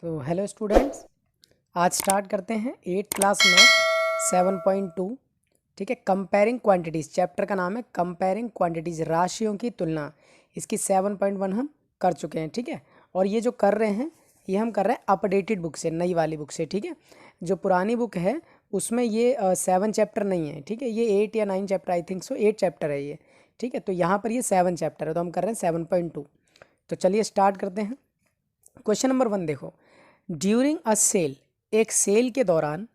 तो hello students, आज start करते हैं 8th क्लास में 7.2। ठीक है, कंपेयरिंग क्वांटिटीज़ चैप्टर का नाम है कंपेयरिंग क्वांटिटीज़, राशियों की तुलना। इसकी 7.1 हम कर चुके हैं। ठीक है, और ये जो कर रहे हैं ये हम कर रहे हैं अपडेटेड बुक से, नई वाली बुक से। ठीक है, जो पुरानी बुक है उसमें ये 7 चैप्टर नहीं है। ठीक है, ये 8 या 9 chapter, I think so 8 chapter है ये। ठीक है, तो यहाँ पर ये 7 चैप्टर है, तो हम कर रहे हैं 7.2। तो चलिए स्टार्ट करते हैं। क्वेश्चन नंबर 1 देखो। ड्यूरिंग अ सेल, एक सेल के दौरान,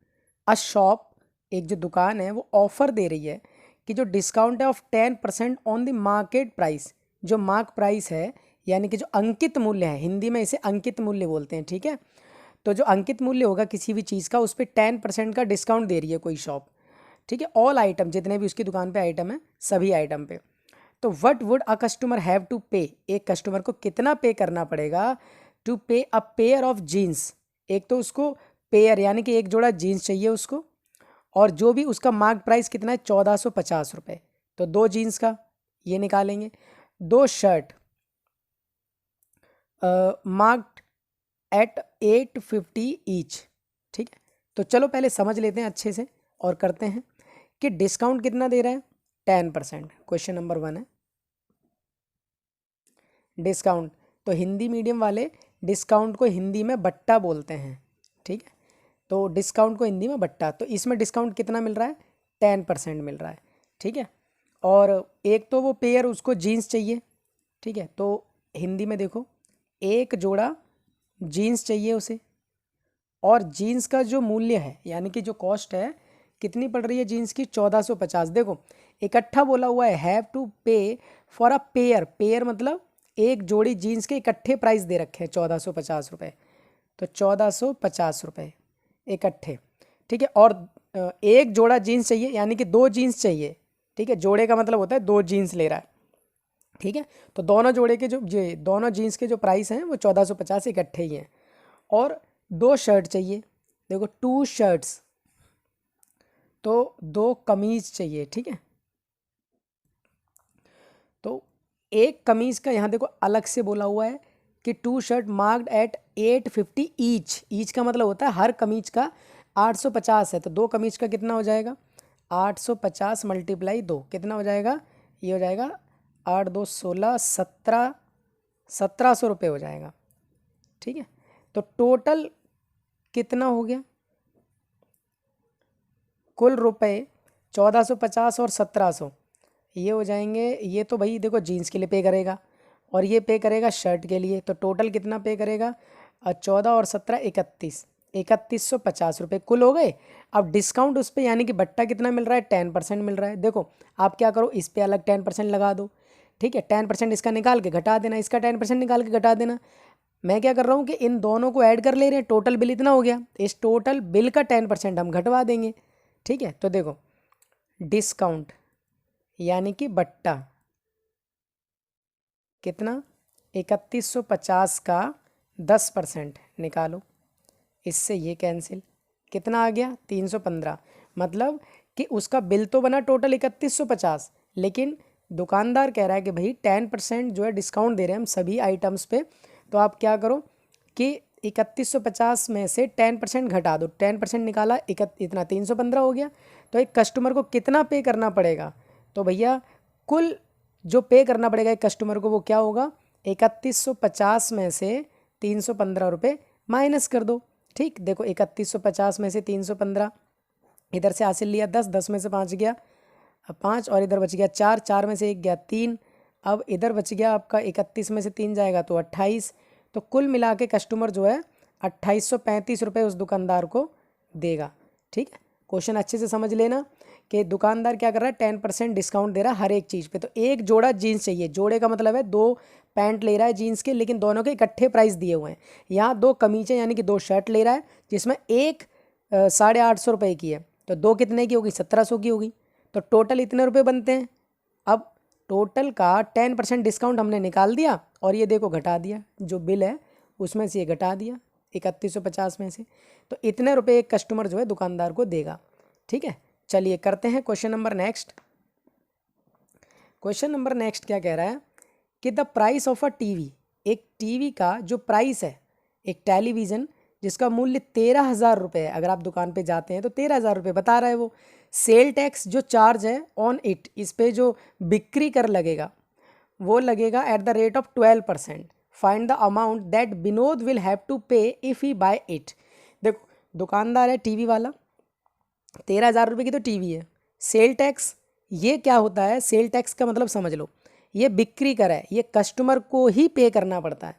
अ शॉप, एक जो दुकान है वो ऑफर दे रही है कि जो डिस्काउंट है of 10% on the market price. जो मार्क प्राइस है यानी कि जो अंकित मूल्य है, हिंदी में इसे अंकित मूल्य बोलते हैं। ठीक है, तो जो अंकित मूल्य होगा किसी भी चीज़ का, उस पर 10% का डिस्काउंट दे रही है कोई शॉप। ठीक है, ऑल आइटम, जितने भी उसकी दुकान पे आइटम है सभी आइटम पे। तो what would a customer have to pay, एक कस्टमर को कितना पे करना पड़ेगा टू पे अ पेयर ऑफ जीन्स। एक तो उसको पेयर यानी कि एक जोड़ा जीन्स चाहिए उसको, और जो भी उसका मार्क प्राइस कितना है 1450 रुपये। तो दो जीन्स का ये निकालेंगे। दो शर्ट मार्क्ड एट 850 ईच। ठीक है, तो चलो पहले समझ लेते हैं अच्छे से और करते हैं कि डिस्काउंट कितना दे रहा है, 10%। क्वेश्चन नंबर 1 है डिस्काउंट। तो हिंदी मीडियम वाले डिस्काउंट को हिंदी में बट्टा बोलते हैं। ठीक है, तो डिस्काउंट को हिंदी में बट्टा, तो इसमें डिस्काउंट कितना मिल रहा है, 10% मिल रहा है। ठीक है, और एक तो वो पेयर उसको जीन्स चाहिए। ठीक है, तो हिंदी में देखो, एक जोड़ा जीन्स चाहिए उसे, और जीन्स का जो मूल्य है यानी कि जो कॉस्ट है कितनी पड़ रही है जीन्स की, 1450। देखो इकट्ठा बोला हुआ है, हैव टू पे फॉर अ पेयर। पेयर मतलब एक जोड़ी जीन्स के इकट्ठे प्राइस दे रखे हैं 1450 रुपये। तो 1450 रुपये इकट्ठे। ठीक है, और एक जोड़ा जीन्स चाहिए यानी कि दो जीन्स चाहिए। ठीक है, जोड़े का मतलब होता है दो जीन्स ले रहा है। ठीक है, तो दोनों जोड़े के जो ये दोनों जीन्स के जो प्राइस हैं वो 1450 इकट्ठे ही हैं। और दो शर्ट चाहिए, देखो टू शर्ट्स, तो दो कमीज चाहिए। ठीक है, तो एक कमीज का यहाँ देखो अलग से बोला हुआ है कि two shirt marked at 850 each. Each का मतलब होता है हर कमीज का 850 है, तो दो कमीज का कितना हो जाएगा, 850 मल्टीप्लाई दो, कितना हो जाएगा, ये हो जाएगा 8 2 16, 1700 रुपये हो जाएगा। ठीक है, तो टोटल कितना हो गया, कुल रुपए 1450 और 1700, ये हो जाएंगे। ये तो भाई देखो जीन्स के लिए पे करेगा, और ये पे करेगा शर्ट के लिए, तो टोटल कितना पे करेगा, 14 और 17 31, 3150 रुपये कुल हो गए। अब डिस्काउंट उस पर यानी कि बट्टा कितना मिल रहा है, 10% मिल रहा है। देखो आप क्या करो, इस पर अलग 10% लगा दो। ठीक है, 10% इसका निकाल के घटा देना, इसका 10% निकाल के घटा देना। मैं क्या कर रहा हूँ कि इन दोनों को ऐड कर ले रहे हैं, टोटल बिल इतना हो गया, इस टोटल बिल का 10% हम घटवा देंगे। ठीक है, तो देखो डिस्काउंट यानी कि बट्टा कितना, 3150 का 10% निकालो, इससे ये कैंसिल, कितना आ गया 315। मतलब कि उसका बिल तो बना टोटल 3150, लेकिन दुकानदार कह रहा है कि भाई 10% जो है डिस्काउंट दे रहे हैं हम सभी आइटम्स पे। तो आप क्या करो कि 3150 में से 10% घटा दो, 10% निकाला, इतना 315 हो गया। तो एक कस्टमर को कितना पे करना पड़ेगा, तो भैया कुल जो पे करना पड़ेगा एक कस्टमर को वो क्या होगा, 3150 में से 315 रुपये माइनस कर दो। ठीक, देखो 3150 में से 315, इधर से हासिल लिया 10, 10 में से 5 गया, अब 5, और इधर बच गया 4, 4 में से 1 गया 3, अब इधर बच गया आपका 31 में से 3 जाएगा तो 28। तो कुल मिला के कस्टमर जो है 2835 रुपये उस दुकानदार को देगा। ठीक है, क्वेश्चन अच्छे से समझ लेना कि दुकानदार क्या कर रहा है, 10% डिस्काउंट दे रहा है हर एक चीज़ पे। तो एक जोड़ा जीन्स चाहिए, जोड़े का मतलब है दो पैंट ले रहा है जीन्स के, लेकिन दोनों के इकट्ठे प्राइस दिए हुए हैं। यहाँ दो कमीजें यानी कि दो शर्ट ले रहा है, जिसमें एक 850 रुपये की है, तो दो कितने की होगी, 1700 की होगी। तो टोटल इतने रुपए बनते हैं। अब टोटल का 10% डिस्काउंट हमने निकाल दिया, और ये देखो घटा दिया, जो बिल है उसमें से ये घटा दिया 3150 में से। तो इतने रुपए एक कस्टमर जो है दुकानदार को देगा। ठीक है, चलिए करते हैं question number next. Question number next क्या कह रहा है कि the price of a TV, एक टीवी का जो प्राइस है एक टेलीविज़न जिसका मूल्य 13,000 रुपये है, अगर आप दुकान पे जाते हैं तो 13,000 रुपये बता रहा है वो। सेल टैक्स जो चार्ज है ऑन इट, इस पे जो बिक्री कर लगेगा वो लगेगा at the rate of 12%। Find the amount that Vinod will have to pay if he buy it. देखो दुकानदार है टीवी वाला, 13,000 रुपये की तो टीवी है। सेल टैक्स ये क्या होता है, सेल टैक्स का मतलब समझ लो, ये बिक्री कर है, ये कस्टमर को ही पे करना पड़ता है,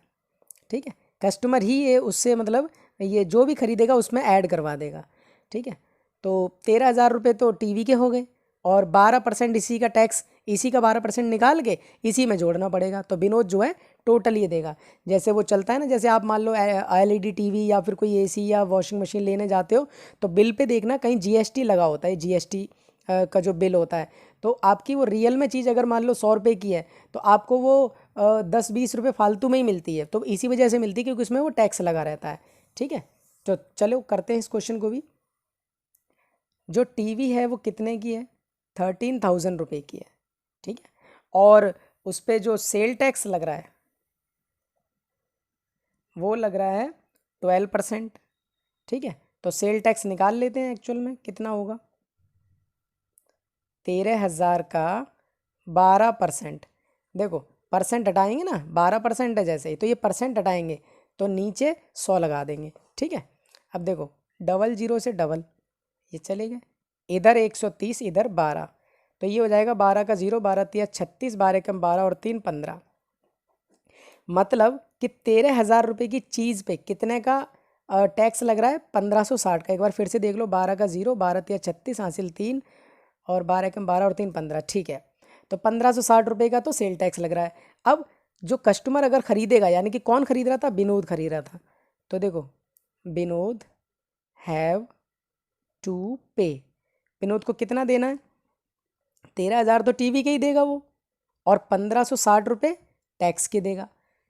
ठीक है। कस्टमर ही ये उससे मतलब ये जो भी खरीदेगा उसमें ऐड करवा देगा, ठीक है। तो 13,000 रुपये तो टीवी के हो गए और 12% इसी का टैक्स, इसी का 12% निकाल के इसी में जोड़ना पड़ेगा। तो विनोद जो है टोटल ये देगा। जैसे वो चलता है ना, जैसे आप मान लो एलईडी टीवी या फिर कोई एसी या वॉशिंग मशीन लेने जाते हो तो बिल पे देखना कहीं जीएसटी लगा होता है, जीएसटी का जो बिल होता है। तो आपकी वो रियल में चीज़ अगर मान लो 100 रुपये की है तो आपको वो 10-20 रुपये फालतू में ही मिलती है। तो इसी वजह से मिलती है क्योंकि उसमें वो टैक्स लगा रहता है, ठीक है। तो चलो करते हैं इस क्वेश्चन को भी। जो टीवी है वो कितने की है, 13,000 रुपये की है, ठीक है। और उस पर जो सेल टैक्स लग रहा है वो लग रहा है 12%, ठीक है। तो सेल टैक्स निकाल लेते हैं एक्चुअल में कितना होगा, 13,000 का 12%। देखो परसेंट हटाएंगे ना, 12% है जैसे ही, तो ये परसेंट हटाएंगे तो नीचे 100 लगा देंगे, ठीक है। अब देखो डबल जीरो से डबल ये चले गए, इधर 130 इधर 12, तो ये हो जाएगा 12 का 0, 12 तिया 36, 12 कम 12 और 3 15। मतलब कि 13,000 रुपये की चीज़ पे कितने का टैक्स लग रहा है, 1560 का। एक बार फिर से देख लो, 12 का 0, 12 तिया 36 हासिल 3 और 12 कम 12 और 3 15, ठीक है। तो 1560 रुपये का तो सेल टैक्स लग रहा है। अब जो कस्टमर अगर खरीदेगा, यानी कि कौन खरीद रहा था, विनोद खरीद रहा था, तो देखो विनोद हैव टू पे, विनोद को कितना देना है, 13,000 तो टीवी के ही देगा वो और 1560 रुपये टैक्स के देगा,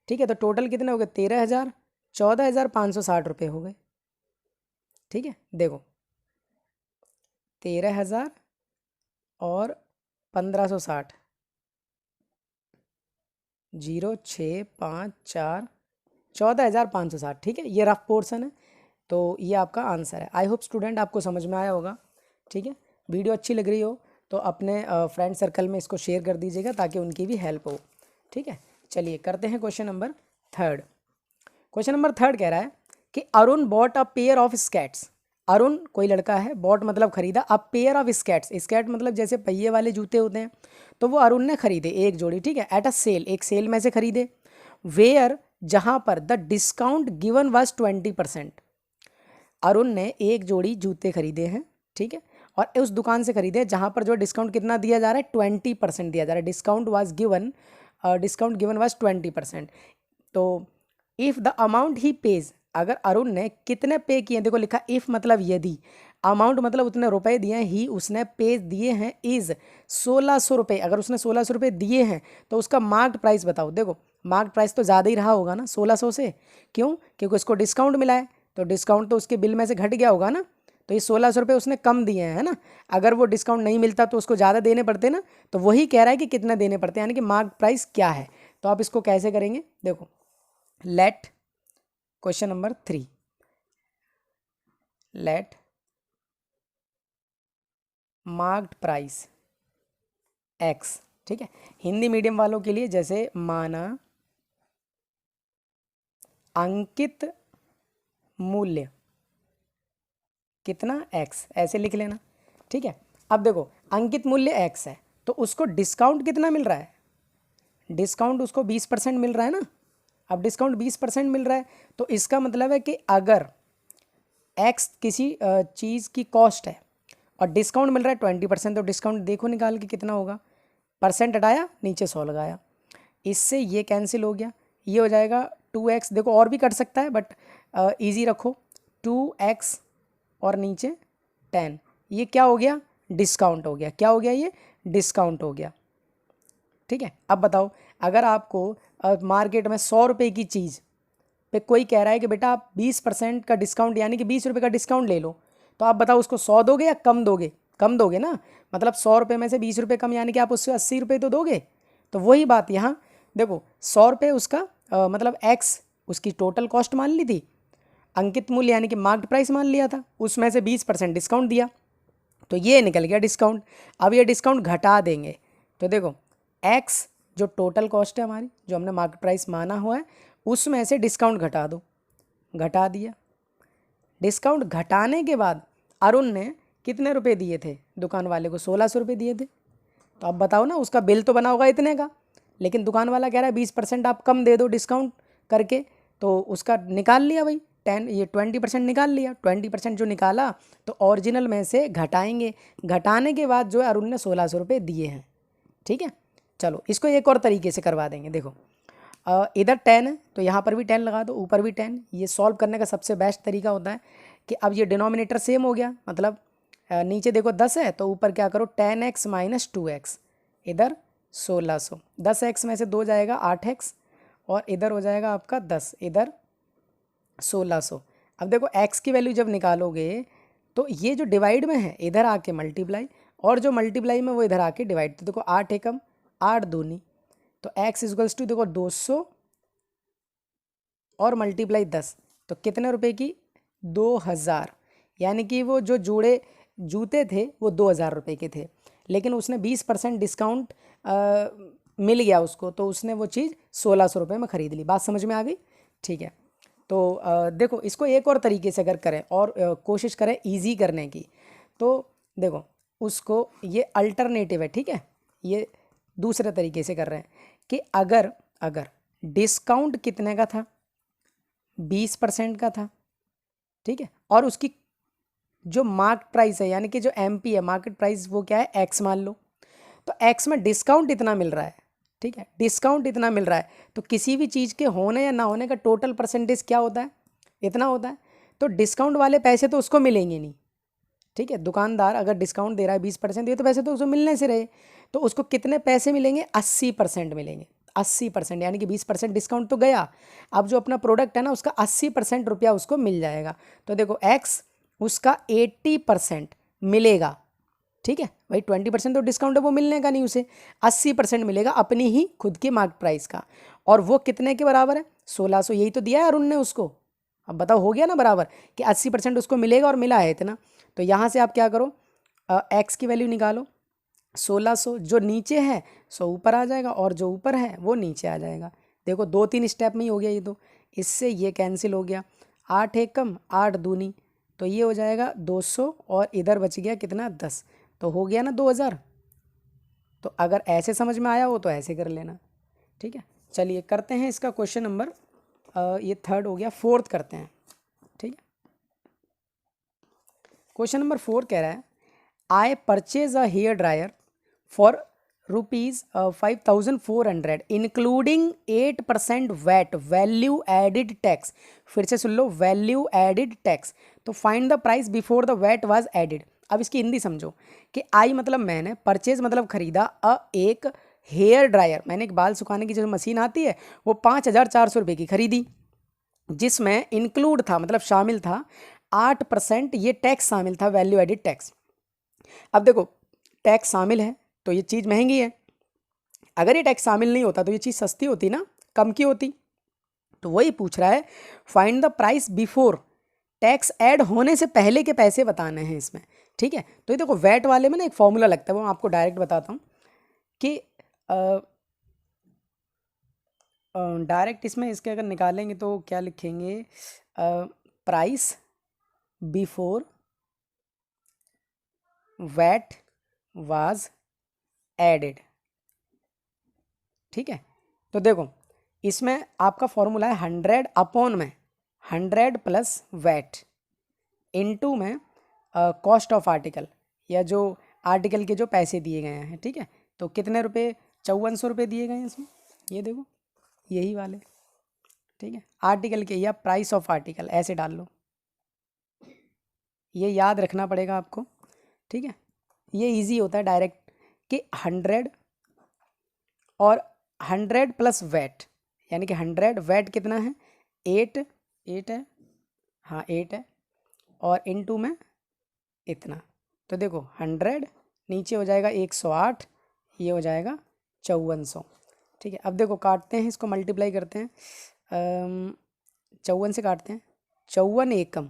ठीक है। तो टोटल कितने हो गए, 13,000, 14,560 रुपये हो गए, ठीक है। देखो 13,000 और 1560, 0,654, 14,560, ठीक है। ये रफ पोर्शन है, तो ये आपका आंसर है। आई होप स्टूडेंट आपको समझ में आया होगा, ठीक है। वीडियो अच्छी लग रही हो तो अपने फ्रेंड सर्कल में इसको शेयर कर दीजिएगा ताकि उनकी भी हेल्प हो, ठीक है। चलिए करते हैं question number third. Question number third कह रहा है कि Arun bought a pair of skates. Arun कोई लड़का है, बॉट मतलब खरीदा, a pair of skates, skate मतलब जैसे पहिए वाले जूते होते हैं, तो वो अरुण ने खरीदे एक जोड़ी, ठीक है। एट अ सेल, एक सेल में से खरीदे। वेयर, जहां पर the discount given was 20%। Arun ने एक जोड़ी जूते खरीदे हैं, ठीक है, और उस दुकान से खरीदे जहां पर जो डिस्काउंट कितना दिया जा रहा है, 20% दिया जा रहा है। Discount given was 20%। तो if the amount he page, अगर अरुण ने कितने पे किए, देखो लिखा इफ़ मतलब यदि, अमाउंट मतलब उतने रुपए दिए हैं, ही उसने पे दिए हैं, इज़ 1,600 रुपये। अगर उसने 1,600 रुपये दिए हैं तो उसका मार्क्ड प्राइस बताओ। देखो मार्क्ड प्राइस तो ज़्यादा ही रहा होगा ना 1,600 से, क्यों, क्योंकि उसको डिस्काउंट मिला है, तो डिस्काउंट तो उसके बिल में से घट गया होगा ना, तो ये 1,600 रुपये उसने कम दिए हैं, है ना। अगर वो डिस्काउंट नहीं मिलता तो उसको ज़्यादा देने पड़ते ना, तो वही कह रहा है कि कितना देने पड़ते हैं, यानी कि मार्क प्राइस क्या है। तो आप इसको कैसे करेंगे, देखो let question number 3, let marked price X, ठीक है। हिंदी मीडियम वालों के लिए जैसे माना अंकित मूल्य कितना, एक्स, ऐसे लिख लेना, ठीक है। अब देखो अंकित मूल्य एक्स है तो उसको डिस्काउंट कितना मिल रहा है, डिस्काउंट उसको 20% मिल रहा है ना। अब डिस्काउंट 20% मिल रहा है तो इसका मतलब है कि अगर एक्स किसी चीज़ की कॉस्ट है और डिस्काउंट मिल रहा है 20%, तो डिस्काउंट देखो निकाल के कितना होगा, परसेंट हटाया नीचे 100 लगाया, इससे ये कैंसिल हो गया, ये हो जाएगा 2x। देखो और भी कट सकता है बट इजी रखो, 2x और नीचे 10, ये क्या हो गया, डिस्काउंट हो गया। क्या हो गया, ये डिस्काउंट हो गया, ठीक है। अब बताओ अगर आपको मार्केट में 100 रुपये की चीज़ पे कोई कह रहा है कि बेटा आप 20% का डिस्काउंट, यानी कि 20 रुपये का डिस्काउंट ले लो, तो आप बताओ उसको 100 दोगे या कम दोगे, कम दोगे ना। मतलब 100 रुपये में से 20 रुपये कम, यानी कि आप उससे 80 रुपये तो दोगे। तो वही बात यहाँ देखो, 100 रुपये उसका मतलब एक्स उसकी टोटल कॉस्ट मान ली थी, अंकित मूल्य यानी कि मार्केट प्राइस मान लिया था, उसमें से 20% डिस्काउंट दिया, तो ये निकल गया डिस्काउंट। अब ये डिस्काउंट घटा देंगे, तो देखो एक्स जो टोटल कॉस्ट है हमारी, जो हमने मार्केट प्राइस माना हुआ है, उसमें से डिस्काउंट घटा दो, घटा दिया। डिस्काउंट घटाने के बाद अरुण ने कितने रुपए दिए थे दुकान वाले को? 1600 रुपये दिए थे। तो अब बताओ ना, उसका बिल तो बना होगा इतने का, लेकिन दुकान वाला कह रहा है 20% आप कम दे दो डिस्काउंट करके, तो उसका निकाल लिया भाई 20% निकाल लिया। 20% जो निकाला तो ओरिजिनल में से घटाएंगे, घटाने के बाद जो है अरुण ने 1600 रुपये दिए हैं। ठीक है, चलो इसको एक और तरीके से करवा देंगे। देखो इधर 10 है तो यहाँ पर भी 10 लगा दो, ऊपर भी 10। ये सॉल्व करने का सबसे बेस्ट तरीका होता है कि अब ये डिनोमिनेटर सेम हो गया, मतलब नीचे देखो 10 है तो ऊपर क्या करो 10x - 2x, इधर 1600। 10x में से 2 जाएगा 8x, और इधर हो जाएगा आपका 10, इधर 1600। अब देखो x की वैल्यू जब निकालोगे तो ये जो डिवाइड में है इधर आके मल्टीप्लाई, और जो मल्टीप्लाई में वो इधर आके डिवाइड। तो देखो 8 एकम 8 दूनी, तो x इक्वल्स टू देखो 200 और मल्टीप्लाई 10, तो कितने रुपए की? 2000। यानी कि वो जो जोड़े जूते थे वो 2000 रुपये के थे, लेकिन उसने 20% डिस्काउंट मिल गया उसको, तो उसने वो चीज़ 1600 रुपये में ख़रीद ली। बात समझ में आ गई? ठीक है, तो देखो इसको एक और तरीके से अगर करें और कोशिश करें इजी करने की, तो देखो उसको ये अल्टरनेटिव है, ठीक है, ये दूसरे तरीके से कर रहे हैं कि अगर डिस्काउंट कितने का था? 20% का था, ठीक है, और उसकी जो मार्केट प्राइस है यानी कि जो एमपी है मार्केट प्राइस, वो क्या है? एक्स मान लो। तो एक्स में डिस्काउंट इतना मिल रहा है, ठीक है, डिस्काउंट इतना मिल रहा है, तो किसी भी चीज़ के होने या ना होने का टोटल परसेंटेज क्या होता है? इतना होता है। तो डिस्काउंट वाले पैसे तो उसको मिलेंगे नहीं, ठीक है, दुकानदार अगर डिस्काउंट दे रहा है 20%, ये तो पैसे तो उसको मिलने से रहे, तो उसको कितने पैसे मिलेंगे? 80% मिलेंगे। 80% यानी कि 20% डिस्काउंट तो गया, अब जो अपना प्रोडक्ट है ना उसका 80% रुपया उसको मिल जाएगा। तो देखो एक्स उसका 80% मिलेगा, ठीक है भाई, 20% तो डिस्काउंट है वो मिलने का नहीं, उसे 80% मिलेगा अपनी ही खुद की मार्केट प्राइस का, और वो कितने के बराबर है? 1600। यही तो दिया है अरुण ने उसको। अब बताओ हो गया ना बराबर कि 80% उसको मिलेगा और मिला है इतना। तो यहाँ से आप क्या करो, एक्स की वैल्यू निकालो 1600, जो नीचे है 100 ऊपर आ जाएगा, और जो ऊपर है वो नीचे आ जाएगा। देखो 2-3 स्टेप में ही हो गया ये तो, इससे ये कैंसिल हो गया। 8 एकम 8 दूनी, तो ये हो जाएगा 200, और इधर बच गया कितना? 10, तो हो गया ना 2000। तो अगर ऐसे समझ में आया हो तो ऐसे कर लेना, ठीक है। चलिए करते हैं इसका क्वेश्चन नंबर, ये थर्ड हो गया, फोर्थ करते हैं, ठीक है। क्वेश्चन नंबर 4 कह रहा है I purchase a hair dryer for ₹5400 including 8% VAT value added tax. फिर से सुन लो, वैल्यू एडिड टैक्स। तो find the price before the VAT was added. अब इसकी हिंदी समझो कि आई मतलब मैंने, परचेज मतलब खरीदा, एक हेयर ड्रायर, मैंने एक बाल सुखाने की जो मशीन आती है वो 5400 रुपये की खरीदी, जिसमें इंक्लूड था मतलब शामिल था 8% ये टैक्स शामिल था, वैल्यू एडिड टैक्स। अब देखो टैक्स शामिल है तो ये चीज़ महंगी है, अगर ये टैक्स शामिल नहीं होता तो ये चीज़ सस्ती होती ना, कम की होती। तो वही पूछ रहा है find the price before, tax add होने से पहले के पैसे बताने हैं इसमें, ठीक है। तो ये देखो वैट वाले में ना एक फॉर्मूला लगता है, वो मैं आपको डायरेक्ट बताता हूँ कि डायरेक्ट इसमें इसके अगर निकालेंगे तो क्या लिखेंगे, price before VAT was added, ठीक है। तो देखो इसमें आपका फॉर्मूला है 100 अपॉन में 100 प्लस वैट इनटू में कॉस्ट ऑफ आर्टिकल, या जो आर्टिकल के जो पैसे दिए गए हैं, ठीक है। तो कितने रुपए? 5400 रुपये दिए गए हैं इसमें, ये देखो यही वाले, ठीक है, आर्टिकल के या प्राइस ऑफ आर्टिकल ऐसे डाल लो, ये याद रखना पड़ेगा आपको, ठीक है। ये इजी होता है डायरेक्ट कि 100 और 100 प्लस वैट, यानी कि 100 वैट कितना है? 8 है, हाँ 8 है, और इनटू में इतना। तो देखो 100 नीचे हो जाएगा 108, ये हो जाएगा 5400, ठीक है। अब देखो काटते हैं इसको, मल्टीप्लाई करते हैं, 54 से काटते हैं 54 एकम,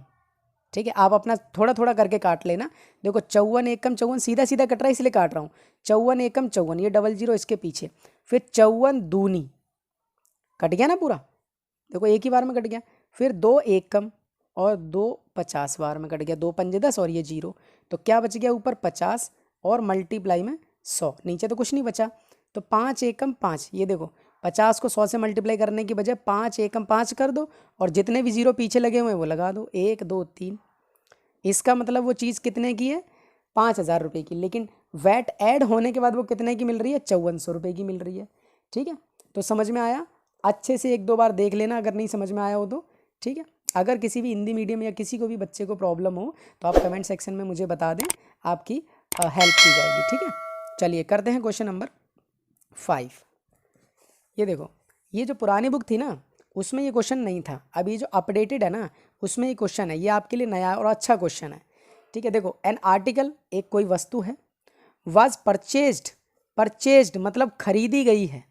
ठीक है। आप अपना थोड़ा थोड़ा करके काट लेना। देखो 54 एकम 54 सीधा सीधा कट रहा है इसलिए काट रहा हूँ। 54 एकम 54, ये डबल जीरो इसके पीछे, फिर 54 दूनी, कट गया ना पूरा, देखो एक ही बार में कट गया। फिर 2 एकम और 2 50 बार में कट गया, 2 पंजे 10 और ये जीरो, तो क्या बच गया ऊपर 50 और मल्टीप्लाई में 100, नीचे तो कुछ नहीं बचा। तो 5 एकम 5, ये देखो 50 को 100 से मल्टीप्लाई करने की बजाय 5 एकम 5 कर दो और जितने भी जीरो पीछे लगे हुए हैं वो लगा दो, 1 2 3। इसका मतलब वो चीज़ कितने की है, 5,000 रुपये की, लेकिन वैट ऐड होने के बाद वो कितने की मिल रही है, 5400 रुपये की मिल रही है, ठीक है। तो समझ में आया, अच्छे से एक दो बार देख लेना अगर नहीं समझ में आया हो तो, ठीक है। अगर किसी भी हिंदी मीडियम या किसी को भी बच्चे को प्रॉब्लम हो तो आप कमेंट सेक्शन में मुझे बता दें, आपकी हेल्प की जाएगी, ठीक है। चलिए करते हैं क्वेश्चन नंबर 5। ये देखो, ये जो पुरानी बुक थी ना उसमें ये क्वेश्चन नहीं था, अभी जो अपडेटेड है ना उसमें ये क्वेश्चन है, ये आपके लिए नया और अच्छा क्वेश्चन है, ठीक है। देखो, एन आर्टिकल, एक कोई वस्तु है, वाज परचेज्ड, परचेज्ड मतलब खरीदी गई है,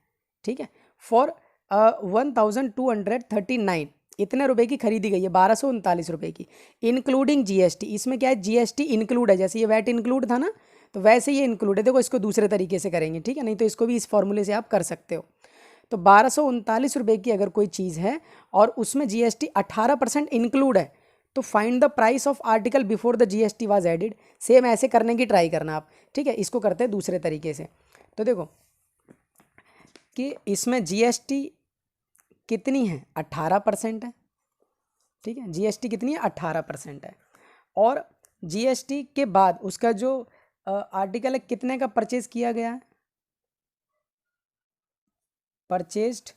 ठीक है, फॉर 1239, इतने रुपए की खरीदी गई है, 1239 रुपए की, इंक्लूडिंग जीएसटी। इसमें क्या है, जीएसटी इंक्लूड है, जैसे ये वैट इंक्लूड था ना तो वैसे ये इंक्लूड है। देखो इसको दूसरे तरीके से करेंगे, ठीक है, नहीं तो इसको भी इस फॉर्मूले से आप कर सकते हो। तो 1239 रुपये की अगर कोई चीज़ है और उसमें जीएसटी 18% इंक्लूड है, तो find the price of article before the GST was added. Same ऐसे करने की ट्राई करना आप, ठीक है। इसको करते हैं दूसरे तरीके से। तो देखो कि इसमें जीएसटी कितनी है, 18% है, ठीक है। जीएसटी कितनी है, 18% है। और जीएसटी के बाद उसका जो आर्टिकल है कितने का परचेज किया गया है, परचेज्ड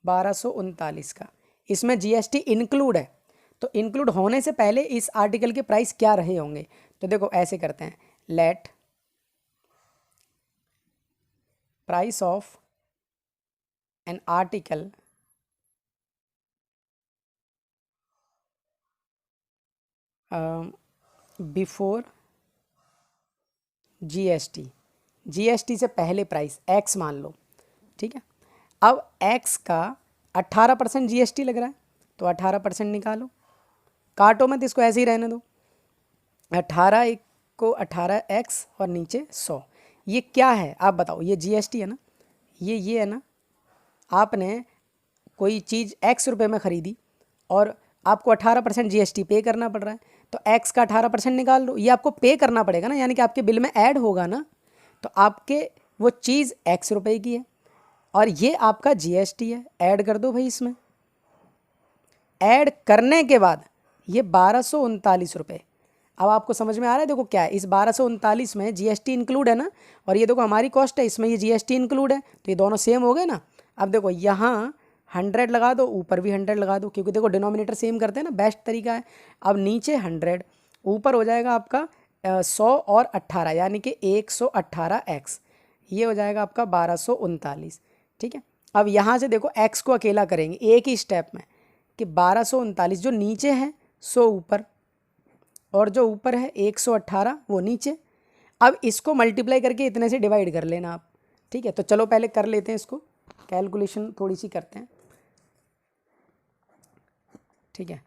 1239 का, इसमें जीएसटी इंक्लूड है, तो इंक्लूड होने से पहले इस आर्टिकल के प्राइस क्या रहे होंगे। तो देखो ऐसे करते हैं, late price of an article before GST, GST से पहले प्राइस एक्स मान लो, ठीक है। अब एक्स का 18% जीएसटी लग रहा है, तो 18% निकालो, काटो मत, इसको ऐसे ही रहने दो। 18 एक को 18x और नीचे 100, ये क्या है आप बताओ, ये जीएसटी है ना, ये है ना, आपने कोई चीज़ x रुपये में ख़रीदी और आपको 18% जीएसटी पे करना पड़ रहा है, तो x का 18% निकाल लो, ये आपको पे करना पड़ेगा ना, यानी कि आपके बिल में ऐड होगा ना, तो आपके वो चीज़ x रुपये की है और ये आपका जीएसटी है, ऐड कर दो भाई इसमें। ऐड करने के बाद ये 1239 रुपये, अब आपको समझ में आ रहा है। देखो क्या है, इस 1239 में जीएसटी इंक्लूड है ना, और ये देखो हमारी कॉस्ट है, इसमें ये जीएसटी इंक्लूड है, तो ये दोनों सेम हो गए ना। अब देखो यहाँ 100 लगा दो, ऊपर भी 100 लगा दो, क्योंकि देखो डिनोमिनेटर सेम करते हैं ना, बेस्ट तरीका है। अब नीचे 100, ऊपर हो जाएगा आपका 100 और 18, यानी कि 118x, ये हो जाएगा आपका 1239, ठीक है। अब यहाँ से देखो x को अकेला करेंगे एक ही स्टेप में, कि 1239 जो नीचे है 100 ऊपर और जो ऊपर है 118 वो नीचे। अब इसको मल्टीप्लाई करके इतने से डिवाइड कर लेना आप, ठीक है। तो चलो पहले कर लेते हैं इसको, कैलकुलेशन थोड़ी सी करते हैं, ठीक है।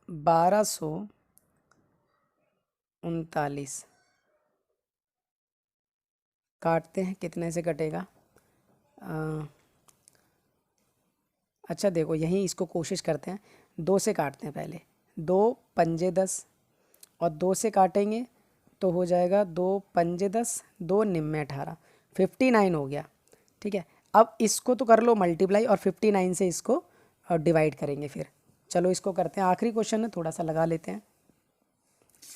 1239 काटते हैं, कितने से कटेगा, अच्छा देखो यहीं इसको कोशिश करते हैं, 2 से काटते हैं पहले, 2 पंजे 10 और 2 से काटेंगे तो हो जाएगा 2 पंजे 10, 2 निम्मे 18, 59 हो गया, ठीक है। अब इसको तो कर लो मल्टीप्लाई और 59 से इसको डिवाइड करेंगे फिर। चलो इसको करते हैं, आखिरी क्वेश्चन है, थोड़ा सा लगा लेते हैं,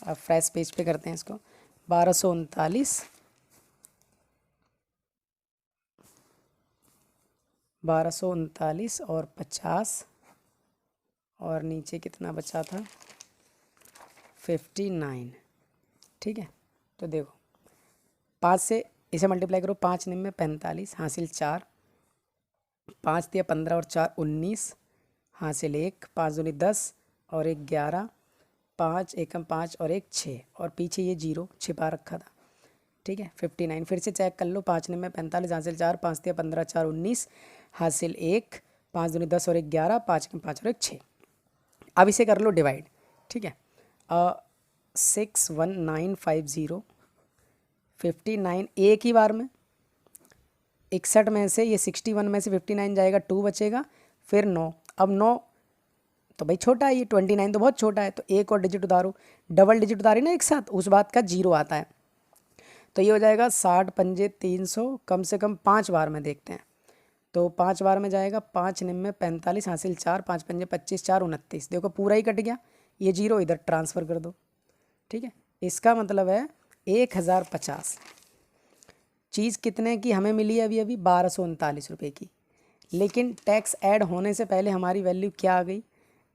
अब फ्रेश पेज पे करते हैं इसको। 1239 और 50 और नीचे कितना बचा था, 59, ठीक है। तो देखो 5 से इसे मल्टीप्लाई करो, 5 निम्न में 45, हासिल 4, 5 दिया 15 और 4 19, हासिल 1, 5 दूनी 10 और 1 11, 5 एकम 5 और 1 6, और पीछे ये 0 छिपा रखा था, ठीक है। 59 फिर से चेक कर लो, 5 निम्न में 45, हासिल 4, 5 दिया 15 4 19, हासिल 1, 5 दूनी 10 और 1 11, 5 एकम 5 और 1 6। अब इसे कर लो डिवाइड, ठीक है। 61950 59 एक ही बार में, 61 में से ये 61 में से 59 जाएगा, 2 बचेगा, फिर 9। अब 9 तो भाई छोटा है, ये 29 तो बहुत छोटा है, तो एक और डिजिट उतारो, डबल डिजिट उतारी ना एक साथ, उस बात का 0 आता है। तो ये हो जाएगा 60 पंजे 300, कम से कम 5 बार में देखते हैं, तो 5 बार में जाएगा, 5 निम्न 45 हासिल 4, 5 पंजे 25, 4 29, देखो पूरा ही कट गया, ये 0 इधर ट्रांसफ़र कर दो, ठीक है। इसका मतलब है 1050 चीज़ कितने की हमें मिली है अभी 1239 रुपये की, लेकिन टैक्स ऐड होने से पहले हमारी वैल्यू क्या आ गई,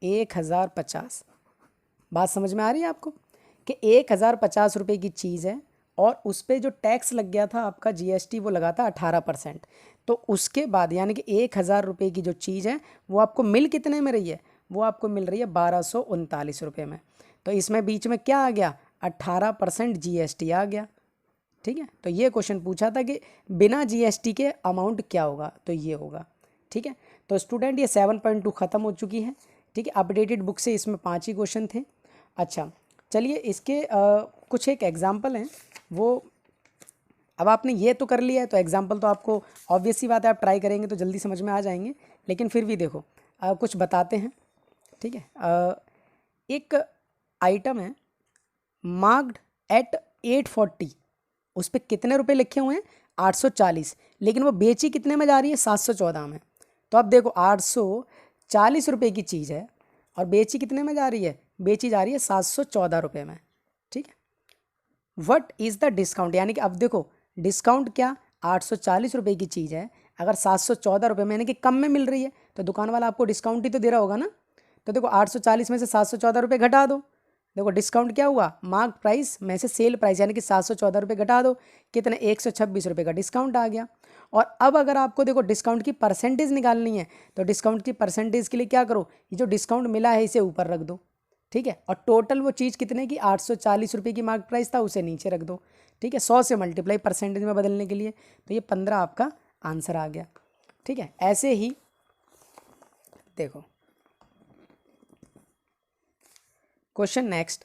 1050। बात समझ में आ रही है आपको कि 1050 रुपये की चीज़ है और उस पर जो टैक्स लग गया था आपका जीएसटी, वो लगा था 18%। तो उसके बाद यानी कि 1000 रुपये की जो चीज़ है वो आपको मिल कितने में रही है, वो आपको मिल रही है 1239 रुपये में। तो इसमें बीच में क्या आ गया, 18% जीएसटी आ गया, ठीक है। तो ये क्वेश्चन पूछा था कि बिना जीएसटी के अमाउंट क्या होगा, तो ये होगा, ठीक है। तो स्टूडेंट ये 7.2 ख़त्म हो चुकी है, ठीक है। अपडेटेड बुक से इसमें 5 ही क्वेश्चन थे। अच्छा चलिए इसके कुछ एक एग्जाम्पल हैं, वो अब आपने ये तो कर लिया है तो एग्जाम्पल तो आपको ऑब्वियस सी बात है, आप ट्राई करेंगे तो जल्दी समझ में आ जाएंगे, लेकिन फिर भी देखो कुछ बताते हैं, ठीक है। एक आइटम है मार्क्ड एट 840, उस पर कितने रुपए लिखे हुए हैं, 840, लेकिन वो बेची कितने में जा रही है, 714 में। तो अब देखो 840 रुपये की चीज़ है और बेची कितने में जा रही है, बेची जा रही है 714 रुपये में, ठीक है। व्हाट इज़ द डिस्काउंट, यानी कि अब देखो डिस्काउंट क्या, 840 रुपये की चीज़ है, अगर 714 रुपये में यानी कि कम में मिल रही है तो दुकान वाला आपको डिस्काउंट ही तो दे रहा होगा ना। तो देखो 840 में से 714 रुपये घटा दो, देखो डिस्काउंट क्या हुआ, मार्क प्राइस में से सेल प्राइस यानी कि 714 रुपये घटा दो, कितने 126 रुपये का डिस्काउंट आ गया। और अब अगर आपको देखो डिस्काउंट की परसेंटेज निकालनी है तो डिस्काउंट की परसेंटेज के लिए क्या करो, ये जो डिस्काउंट मिला है इसे ऊपर रख दो, ठीक है। और टोटल वो चीज़ कितने की, 840 रुपये की मार्क प्राइस था, उसे नीचे रख दो, ठीक है। 100 से मल्टीप्लाई परसेंटेज में बदलने के लिए, तो ये 15 आपका आंसर आ गया, ठीक है। ऐसे ही देखो question next,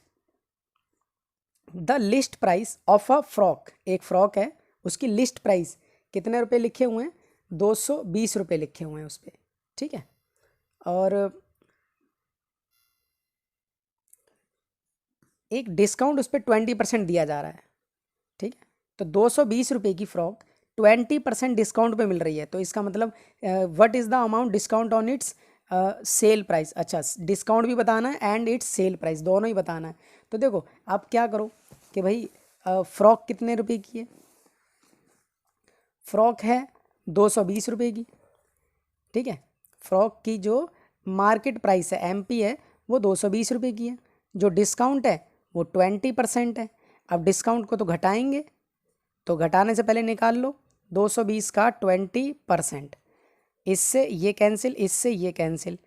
the list price of a frock, एक फ्रॉक है उसकी लिस्ट प्राइस कितने रुपए लिखे हुए हैं, 220 रुपये लिखे हुए हैं उस पर, ठीक है। और एक डिस्काउंट उस पर 20% दिया जा रहा है, ठीक है। तो 220 रुपये की फ्रॉक 20% डिस्काउंट पे मिल रही है, तो इसका मतलब what is the amount discount on it's sale price. अच्छा डिस्काउंट भी बताना है एंड इट्स सेल प्राइस, दोनों ही बताना है। तो देखो आप क्या करो कि भाई फ्रॉक कितने रुपए की है, फ्रॉक है 220 रुपये की, ठीक है। फ्रॉक की जो मार्केट प्राइस है एमपी है वो 220 रुपये की है, जो डिस्काउंट है वो 20% है। अब डिस्काउंट को तो घटाएंगे, तो घटाने से पहले निकाल लो 220 का 20%, इससे ये कैंसिल, इससे ये कैंसिल,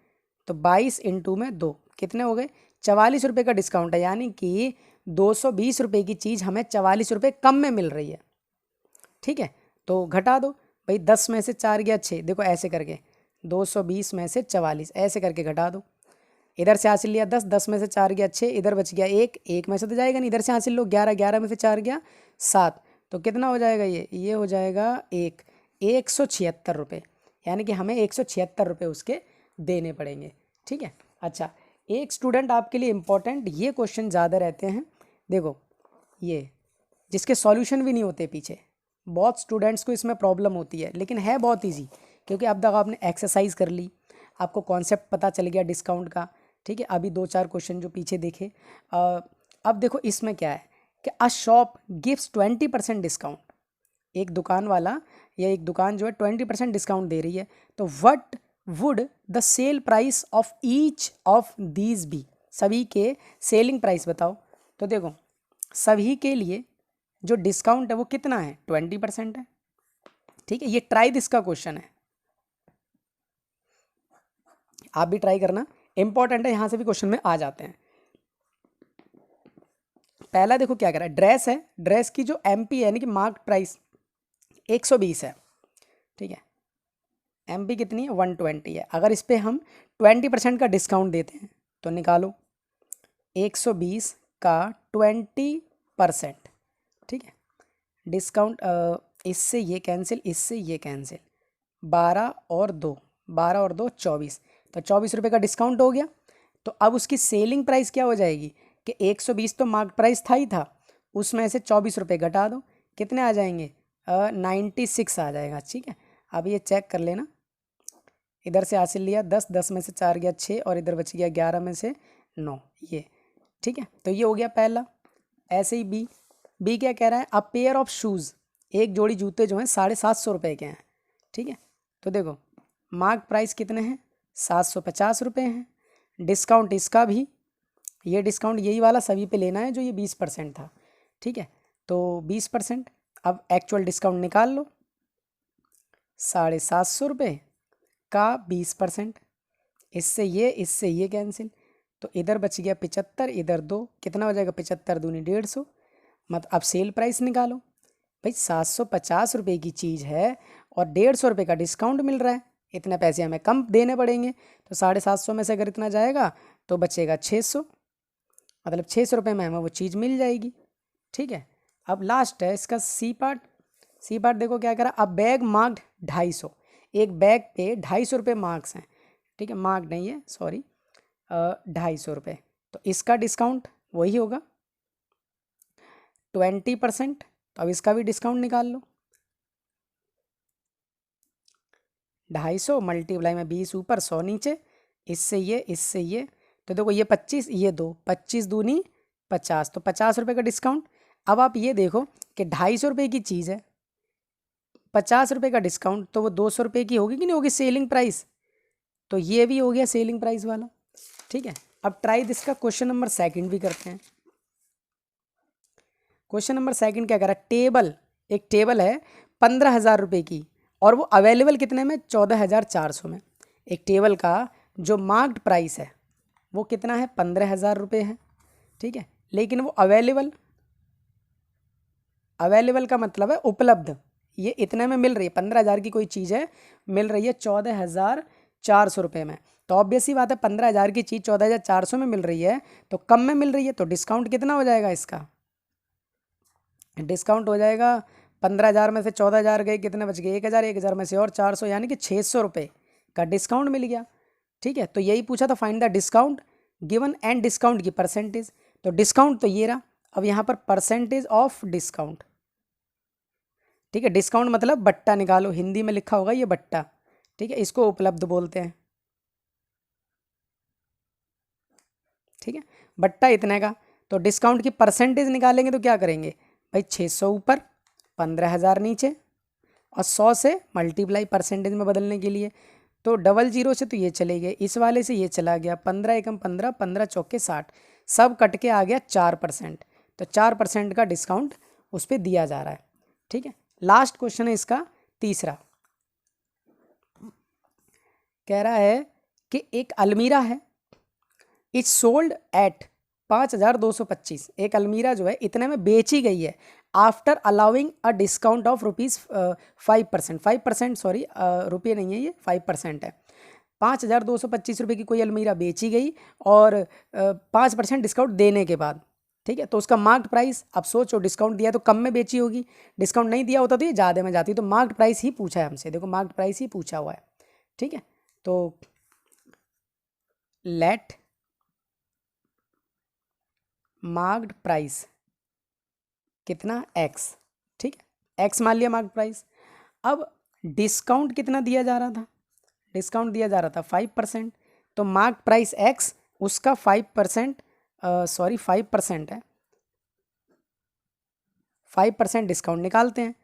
तो 22 इंटू में 2 कितने हो गए, 44 रुपये का डिस्काउंट है, यानी कि 220 रुपये की चीज़ हमें 44 रुपये कम में मिल रही है, ठीक है। तो घटा दो भाई, 10 में से 4 गया 6, देखो ऐसे करके 220 में से 44 ऐसे करके घटा दो, इधर से हासिल लिया 10, 10 में से 4 गया 6, इधर बच गया 1, 1 में से तो जाएगा नहीं, इधर से हासिल लो 11, 11 में से 4 गया 7, तो कितना हो जाएगा ये हो जाएगा 176 रुपये, यानी कि हमें 176 रुपये उसके देने पड़ेंगे, ठीक है। अच्छा एक स्टूडेंट आपके लिए इम्पोर्टेंट ये क्वेश्चन ज़्यादा रहते हैं, देखो ये जिसके सॉल्यूशन भी नहीं होते पीछे, बहुत स्टूडेंट्स को इसमें प्रॉब्लम होती है, लेकिन है बहुत इजी, क्योंकि अब तक आपने एक्सरसाइज कर ली, आपको कॉन्सेप्ट पता चल गया डिस्काउंट का, ठीक है। अभी 2-4 क्वेश्चन जो पीछे देखे, अब देखो इसमें क्या है कि अ शॉप गिव्स 20% डिस्काउंट, एक दुकान वाला या एक दुकान जो है 20% डिस्काउंट दे रही है, तो what would the sale price of each of these be, सभी के सेलिंग प्राइस बताओ। तो देखो सभी के लिए जो डिस्काउंट है वो कितना है, 20% है, ठीक है। ये ट्राई दिस का क्वेश्चन है, आप भी ट्राई करना, इंपॉर्टेंट है, यहां से भी क्वेश्चन में आ जाते हैं। पहला देखो क्या कह रहा है, ड्रेस है, ड्रेस की जो एमपी है यानी कि मार्क प्राइस 120 है, ठीक है। एमपी कितनी है, 120 है। अगर इस पर हम 20% का डिस्काउंट देते हैं तो निकालो 120 का 20%, ठीक है। डिस्काउंट इससे ये कैंसिल, इससे ये कैंसिल, 12 और 2 24, तो 24 रुपये का डिस्काउंट हो गया। तो अब उसकी सेलिंग प्राइस क्या हो जाएगी कि 120 तो मार्केट प्राइस था ही था, उसमें से 24 रुपये घटा दो, कितने आ जाएंगे 96 आ जाएगा, ठीक है। अब ये चेक कर लेना, इधर से हासिल लिया 10, 10 में से 4 गया 6 और इधर बच गया 11 में से 9, ये ठीक है। तो ये हो गया पहला। ऐसे ही बी क्या कह रहा है, अ पेयर ऑफ शूज़, एक जोड़ी जूते जो हैं 750 रुपये के हैं, ठीक है। तो देखो मार्क प्राइस कितने हैं 750 रुपये हैं, डिस्काउंट इसका भी, ये डिस्काउंट यही वाला सभी पे लेना है जो ये 20% था, ठीक है। तो 20%, अब एक्चुअल डिस्काउंट निकाल लो, 750 रुपये का 20%, इससे ये कैंसिल, तो इधर बच गया 75, इधर 2, कितना हो जाएगा 75 दूनी 150, मतलब अब सेल प्राइस निकालो भाई, 750 रुपये की चीज़ है और 150 रुपये का डिस्काउंट मिल रहा है, इतने पैसे हमें कम देने पड़ेंगे, तो 750 में से अगर इतना जाएगा तो बचेगा 600, मतलब 600 रुपये में हमें वो चीज़ मिल जाएगी, ठीक है। अब लास्ट है इसका सी पार्ट। सी पार्ट देखो क्या करा, अब बैग मार्क्ड 250, एक बैग पे 250 रुपये मार्क्स हैं, ठीक है, मार्क नहीं है सॉरी, 250 रुपये, तो इसका डिस्काउंट वही होगा 20%, तो अब इसका भी डिस्काउंट निकाल लो, 250 मल्टीप्लाई में 20 ऊपर 100 नीचे, इससे ये, तो देखो ये 25, ये 2, 25 दूनी 50, तो 50 रुपये का डिस्काउंट। अब आप ये देखो कि 250 रुपये की चीज़ है, 50 रुपये का डिस्काउंट, तो वो 200 रुपये की होगी कि नहीं होगी सेलिंग प्राइस, तो ये भी हो गया सेलिंग प्राइस वाला, ठीक है। अब ट्राई दिस का क्वेश्चन नंबर सेकंड भी करते हैं। क्वेश्चन नंबर सेकंड क्या करा, टेबल, एक टेबल है 15,000 रुपये की और वो अवेलेबल कितने में 14,400 में। एक टेबल का जो मार्क्ड प्राइस है वो कितना है 15,000 रुपये है, ठीक है, लेकिन वो अवेलेबल का मतलब है उपलब्ध, ये इतने में मिल रही है, 15,000 की कोई चीज़ है मिल रही है 14,400 रुपये में, तो ऑब्वियस सी बात है 15,000 की चीज़ 14,400 में मिल रही है तो कम में मिल रही है, तो डिस्काउंट कितना हो जाएगा इसका, डिस्काउंट हो जाएगा 15,000 में से 14,000 गए, कितने बच गए 1,000, 1,000 में से और 400, यानी कि 600 रुपये का डिस्काउंट मिल गया, ठीक है। तो यही पूछा था find the discount given and discount की परसेंटेज, तो डिस्काउंट तो ये रहा, अब यहाँ पर परसेंटेज ऑफ डिस्काउंट, ठीक है, डिस्काउंट मतलब बट्टा निकालो, हिंदी में लिखा होगा ये बट्टा, ठीक है, इसको उपलब्ध बोलते हैं, ठीक है, बट्टा इतने का। तो डिस्काउंट की परसेंटेज निकालेंगे तो क्या करेंगे भाई, 600 ऊपर 15,000 नीचे और 100 से मल्टीप्लाई परसेंटेज में बदलने के लिए, तो 00 से तो ये चले गए, इस वाले से ये चला गया, 15 एकम 15, 15 चौके 60, सब कट के आ गया 4%, तो 4% का डिस्काउंट उस पर दिया जा रहा है, ठीक है। लास्ट क्वेश्चन है इसका तीसरा, कह रहा है कि एक अलमीरा है, इट्स सोल्ड एट 5,225, एक अलमीरा जो है इतने में बेची गई है after allowing a discount of ₹5%, 5% sorry, रुपये नहीं है ये 5% है, 5,225 रुपये की कोई अलमीरा बेची गई और 5% डिस्काउंट देने के बाद, ठीक है, तो उसका मार्क्ड प्राइस, अब सोचो डिस्काउंट दिया तो कम में बेची होगी, डिस्काउंट नहीं दिया होता तो ये ज़्यादा में जाती, तो मार्क्ड प्राइस ही पूछा है हमसे, देखो मार्क्ड प्राइस ही पूछा हुआ है, ठीक है। तो लेट मार्क्ड प्राइस कितना x, ठीक है, x मान लिया मार्क्ड प्राइस। अब डिस्काउंट कितना दिया जा रहा था, डिस्काउंट दिया जा रहा था 5%, तो मार्क्ड प्राइस x, उसका 5% सॉरी 5% है, 5% डिस्काउंट निकालते हैं,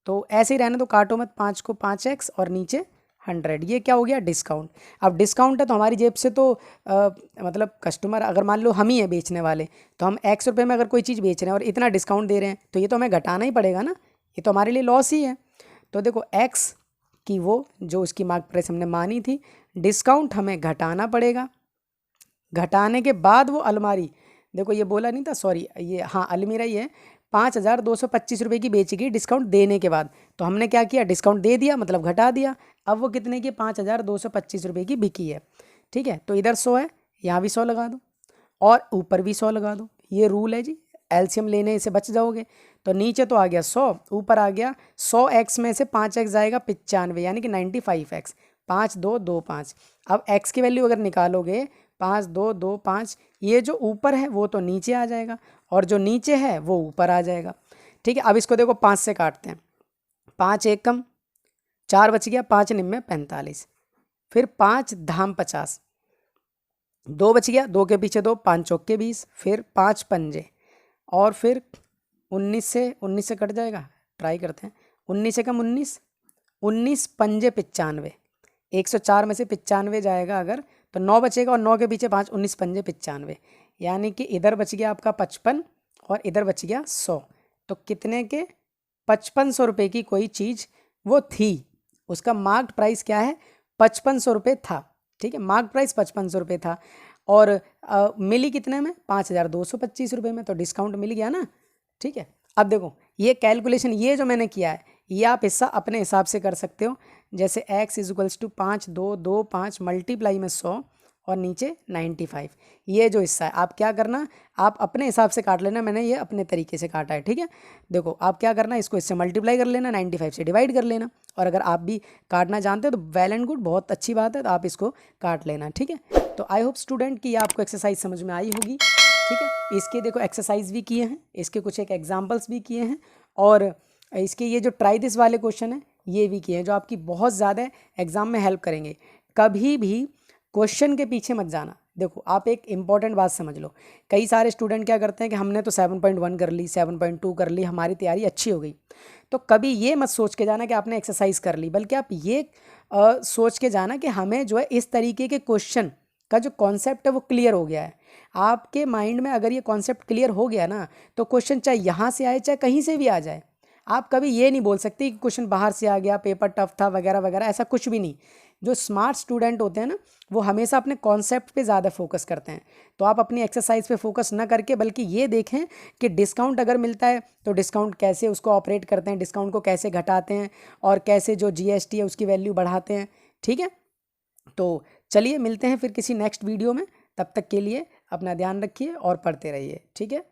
तो ऐसे ही रहने, तो काटो मत, 5 को 5x और नीचे 100, ये क्या हो गया डिस्काउंट। अब डिस्काउंट है तो हमारी जेब से तो मतलब कस्टमर, अगर मान लो हम ही है बेचने वाले, तो हम X रुपये में अगर कोई चीज़ बेच रहे हैं और इतना डिस्काउंट दे रहे हैं तो ये तो हमें घटाना ही पड़ेगा ना, ये तो हमारे लिए लॉस ही है। तो देखो X की वो जो उसकी मार्केट प्राइस हमने मानी थी, डिस्काउंट हमें घटाना पड़ेगा, घटाने के बाद वो अलमारी, देखो ये बोला नहीं था सॉरी, ये हाँ अलमीरा ही है, 5,225 रुपये की बेची गई डिस्काउंट देने के बाद, तो हमने क्या किया डिस्काउंट दे दिया मतलब घटा दिया, अब वो कितने की 5,225 रुपये की बिकी है, ठीक है। तो इधर 100 है, यहाँ भी 100 लगा दो और ऊपर भी 100 लगा दो। ये रूल है जी, एलसीएम लेने से बच जाओगे। तो नीचे तो आ गया 100, ऊपर आ गया 100x में से 5x जाएगा 95, यानी कि 95x। 5 2 2 5। अब x की वैल्यू अगर निकालोगे 5 2 2 5, ये जो ऊपर है वो तो नीचे आ जाएगा और जो नीचे है वो ऊपर आ जाएगा। ठीक है, अब इसको देखो 5 से काटते हैं। 5 एक कम 4 बच गया, 5 निम्न 45, फिर 5 धाम 50, 2 बच गया, 2 के पीछे 2, 5 चौके 20, फिर 5 पंजे और फिर 19 से कट जाएगा, ट्राई करते हैं। 19 से कम 19, 19 पंजे 95, 104 में से 95 जाएगा अगर तो 9 बचेगा और 9 के पीछे 5, 19 पंजे 95, यानी कि इधर बच गया आपका 55 और इधर बच गया 100। तो कितने के 5500 रुपये की कोई चीज़ वो थी, उसका मार्क्ड प्राइस क्या है 5500 रुपये था। ठीक है, मार्क्ड प्राइस 5500 रुपये था और मिली कितने में 5225 रुपये में, तो डिस्काउंट मिल गया ना। ठीक है, अब देखो ये कैलकुलेशन ये जो मैंने किया है ये आप हिस्सा अपने हिसाब से कर सकते हो। जैसे x इक्वल्स टू 5 2 2 5 मल्टीप्लाई में 100 और नीचे 95, ये जो हिस्सा है आप क्या करना, आप अपने हिसाब से काट लेना। मैंने ये अपने तरीके से काटा है। ठीक है, देखो आप क्या करना, इसको इससे मल्टीप्लाई कर लेना, 95 से डिवाइड कर लेना, और अगर आप भी काटना जानते हो तो वेल एंड गुड, बहुत अच्छी बात है, तो आप इसको काट लेना। ठीक है, तो आई होप स्टूडेंट कि ये आपको एक्सरसाइज समझ में आई होगी। ठीक है, इसके देखो एक्सरसाइज भी किए हैं, इसके कुछ एक एग्जाम्पल्स भी किए हैं, और इसके ये जो ट्राई दिस वाले क्वेश्चन है ये भी किए हैं जो आपकी बहुत ज़्यादा एग्जाम में हेल्प करेंगे। कभी भी क्वेश्चन के पीछे मत जाना। देखो आप एक इंपॉर्टेंट बात समझ लो, कई सारे स्टूडेंट क्या करते हैं कि हमने तो 7.1 कर ली, 7.2 कर ली, हमारी तैयारी अच्छी हो गई। तो कभी ये मत सोच के जाना कि आपने एक्सरसाइज कर ली, बल्कि आप ये सोच के जाना कि हमें जो है इस तरीके के क्वेश्चन का जो कॉन्सेप्ट है वो क्लियर हो गया है। आपके माइंड में अगर ये कॉन्सेप्ट क्लियर हो गया ना, तो क्वेश्चन चाहे यहाँ से आए चाहे कहीं से भी आ जाए, आप कभी ये नहीं बोल सकते कि क्वेश्चन बाहर से आ गया, पेपर टफ था वगैरह वगैरह, ऐसा कुछ भी नहीं। जो स्मार्ट स्टूडेंट होते हैं ना, वो हमेशा अपने कॉन्सेप्ट पे ज़्यादा फोकस करते हैं। तो आप अपनी एक्सरसाइज पे फोकस ना करके बल्कि ये देखें कि डिस्काउंट अगर मिलता है तो डिस्काउंट कैसे उसको ऑपरेट करते हैं, डिस्काउंट को कैसे घटाते हैं, और कैसे जो जीएसटी है उसकी वैल्यू बढ़ाते हैं। ठीक है, तो चलिए मिलते हैं फिर किसी नेक्स्ट वीडियो में। तब तक के लिए अपना ध्यान रखिए और पढ़ते रहिए। ठीक है।